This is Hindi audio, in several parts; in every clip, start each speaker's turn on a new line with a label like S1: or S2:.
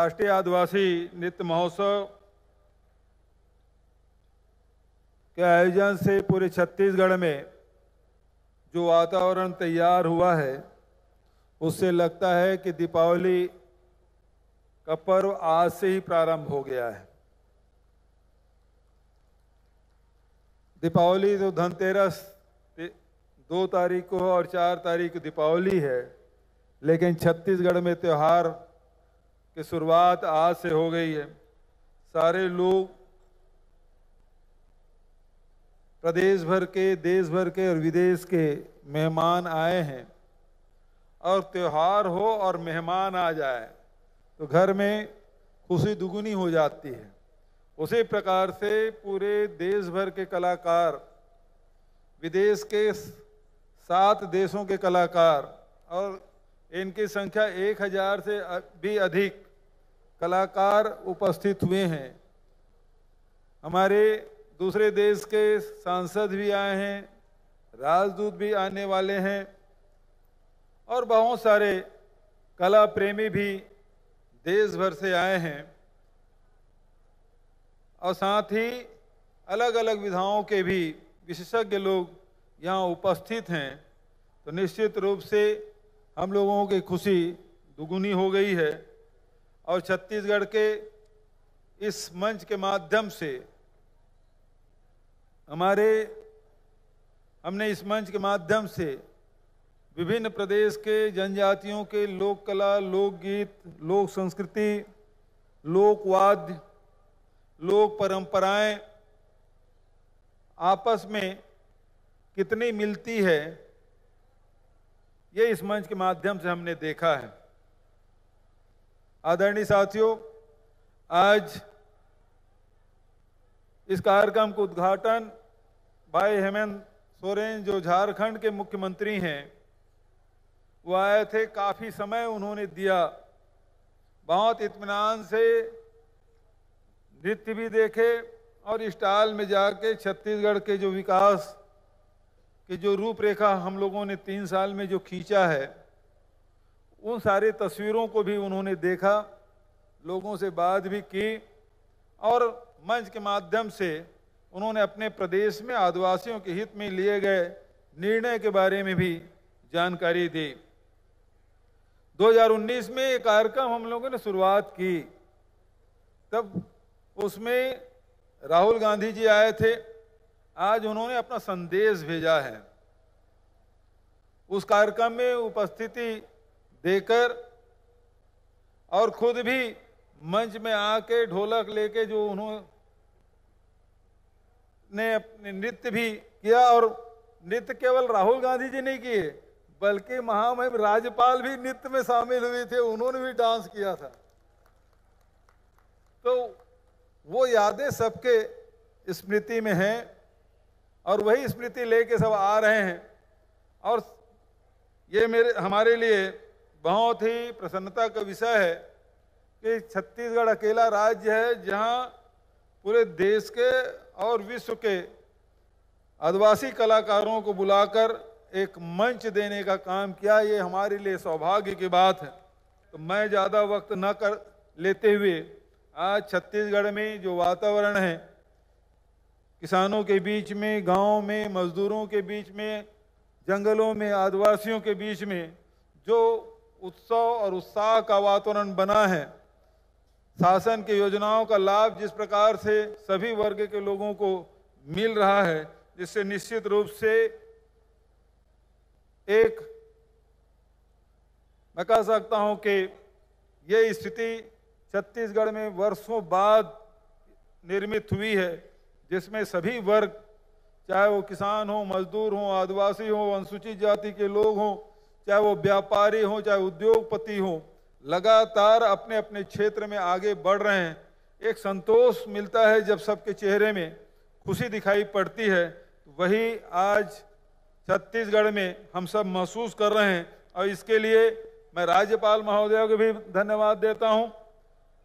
S1: राष्ट्रीय आदिवासी नृत्य महोत्सव के आयोजन से पूरे छत्तीसगढ़ में जो वातावरण तैयार हुआ है, उससे लगता है कि दीपावली का पर्व आज से ही प्रारंभ हो गया है। दीपावली तो धनतेरस 2 तारीख को और 4 तारीख को दीपावली है, लेकिन छत्तीसगढ़ में त्यौहार की शुरुआत आज से हो गई है। सारे लोग प्रदेश भर के, देश भर के और विदेश के मेहमान आए हैं, और त्यौहार हो और मेहमान आ जाए तो घर में खुशी दुगुनी हो जाती है। उसी प्रकार से पूरे देश भर के कलाकार, विदेश के 7 देशों के कलाकार, और इनकी संख्या 1000 से भी अधिक कलाकार उपस्थित हुए हैं। हमारे दूसरे देश के सांसद भी आए हैं, राजदूत भी आने वाले हैं, और बहुत सारे कला प्रेमी भी देश भर से आए हैं, और साथ ही अलग अलग विधाओं के भी विशेषज्ञ लोग यहाँ उपस्थित हैं। तो निश्चित रूप से हम लोगों की खुशी दुगुनी हो गई है। और छत्तीसगढ़ के इस मंच के माध्यम से हमने इस मंच के माध्यम से विभिन्न प्रदेश के जनजातियों के लोक कला, लोकगीत, लोक संस्कृति, लोकवाद्य, लोक परंपराएं आपस में कितनी मिलती है, ये इस मंच के माध्यम से हमने देखा है। आदरणीय साथियों, आज इस कार्यक्रम का उद्घाटन भाई हेमंत सोरेन, जो झारखंड के मुख्यमंत्री हैं, वो आए थे। काफी समय उन्होंने दिया, बहुत इत्मीनान से नृत्य भी देखे, और स्टाल में जाके छत्तीसगढ़ के जो विकास की जो रूपरेखा हम लोगों ने 3 साल में जो खींचा है, उन सारी तस्वीरों को भी उन्होंने देखा, लोगों से बात भी की, और मंच के माध्यम से उन्होंने अपने प्रदेश में आदिवासियों के हित में लिए गए निर्णय के बारे में भी जानकारी दी। 2019 में एक कार्यक्रम हम लोगों ने शुरुआत की, तब उसमें राहुल गांधी जी आए थे। आज उन्होंने अपना संदेश भेजा है। उस कार्यक्रम में उपस्थिति देकर और खुद भी मंच में आके ढोलक लेके जो उन्होंने अपने नृत्य भी किया, और नृत्य केवल राहुल गांधी जी नहीं किए, बल्कि महामहिम राज्यपाल भी नृत्य में शामिल हुए थे, उन्होंने भी डांस किया था। तो वो यादें सबके स्मृति में हैं, और वही स्मृति लेके सब आ रहे हैं। और ये हमारे लिए बहुत ही प्रसन्नता का विषय है कि छत्तीसगढ़ अकेला राज्य है जहां पूरे देश के और विश्व के आदिवासी कलाकारों को बुलाकर एक मंच देने का काम किया। ये हमारे लिए सौभाग्य की बात है। तो मैं ज़्यादा वक्त न कर लेते हुए आज छत्तीसगढ़ में जो वातावरण है, किसानों के बीच में, गांव में, मजदूरों के बीच में, जंगलों में, आदिवासियों के बीच में जो उत्सव और उत्साह का वातावरण बना है, शासन की योजनाओं का लाभ जिस प्रकार से सभी वर्ग के लोगों को मिल रहा है, जिससे निश्चित रूप से एक मैं कह सकता हूं कि ये स्थिति छत्तीसगढ़ में वर्षों बाद निर्मित हुई है, जिसमें सभी वर्ग, चाहे वो किसान हो, मजदूर हो, आदिवासी हो, अनुसूचित जाति के लोग हों, चाहे वो व्यापारी हो, चाहे उद्योगपति हो, लगातार अपने अपने क्षेत्र में आगे बढ़ रहे हैं। एक संतोष मिलता है जब सबके चेहरे में खुशी दिखाई पड़ती है। वही आज छत्तीसगढ़ में हम सब महसूस कर रहे हैं, और इसके लिए मैं राज्यपाल महोदय को भी धन्यवाद देता हूं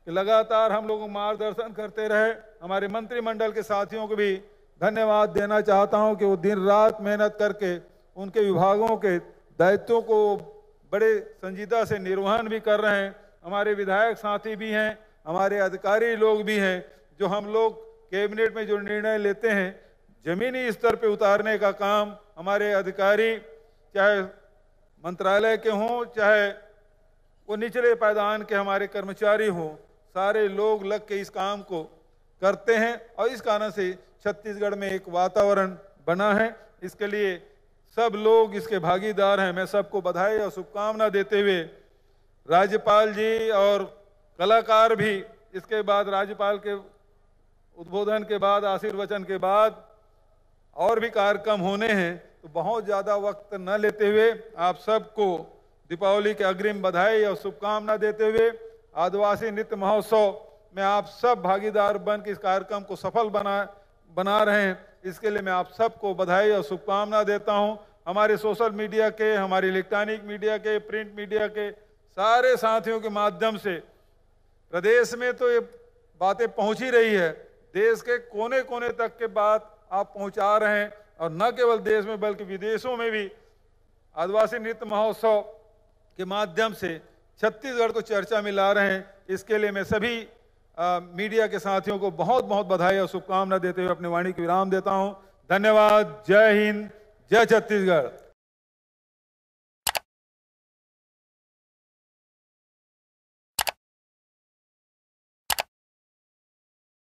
S1: कि लगातार हम लोगों को मार्गदर्शन करते रहे। हमारे मंत्रिमंडल के साथियों को भी धन्यवाद देना चाहता हूं कि वो दिन रात मेहनत करके उनके विभागों के दायित्वों को बड़े संजीदा से निर्वहन भी कर रहे हैं, हमारे विधायक साथी भी हैं, हमारे अधिकारी लोग भी हैं, जो हम लोग कैबिनेट में जो निर्णय लेते हैं जमीनी स्तर पे उतारने का काम हमारे अधिकारी, चाहे मंत्रालय के हों चाहे वो निचले पायदान के हमारे कर्मचारी हों, सारे लोग लग के इस काम को करते हैं और इस कारण से छत्तीसगढ़ में एक वातावरण बना है। इसके लिए सब लोग इसके भागीदार हैं। मैं सबको बधाई और शुभकामना देते हुए राज्यपाल जी और कलाकार भी इसके बाद राज्यपाल के उद्बोधन के बाद आशीर्वचन के बाद और भी कार्यक्रम होने हैं, तो बहुत ज़्यादा वक्त न लेते हुए आप सबको दीपावली के अग्रिम बधाई और शुभकामना देते हुए आदिवासी नृत्य महोत्सव में आप सब भागीदार बन के इस कार्यक्रम को सफल बना रहे हैं, इसके लिए मैं आप सबको बधाई और शुभकामना देता हूं। हमारे सोशल मीडिया के, हमारे इलेक्ट्रॉनिक मीडिया के, प्रिंट मीडिया के सारे साथियों के माध्यम से प्रदेश में तो ये बातें पहुंच ही रही है, देश के कोने कोने तक के बात आप पहुंचा रहे हैं और न केवल देश में बल्कि विदेशों में भी आदिवासी नृत्य महोत्सव के माध्यम से छत्तीसगढ़ को चर्चा में ला रहे हैं। इसके लिए मैं सभी मीडिया के साथियों को बहुत बहुत बधाई और शुभकामना देते हुए अपनी वाणी की विराम देता हूं। धन्यवाद। जय हिंद, जय छत्तीसगढ़।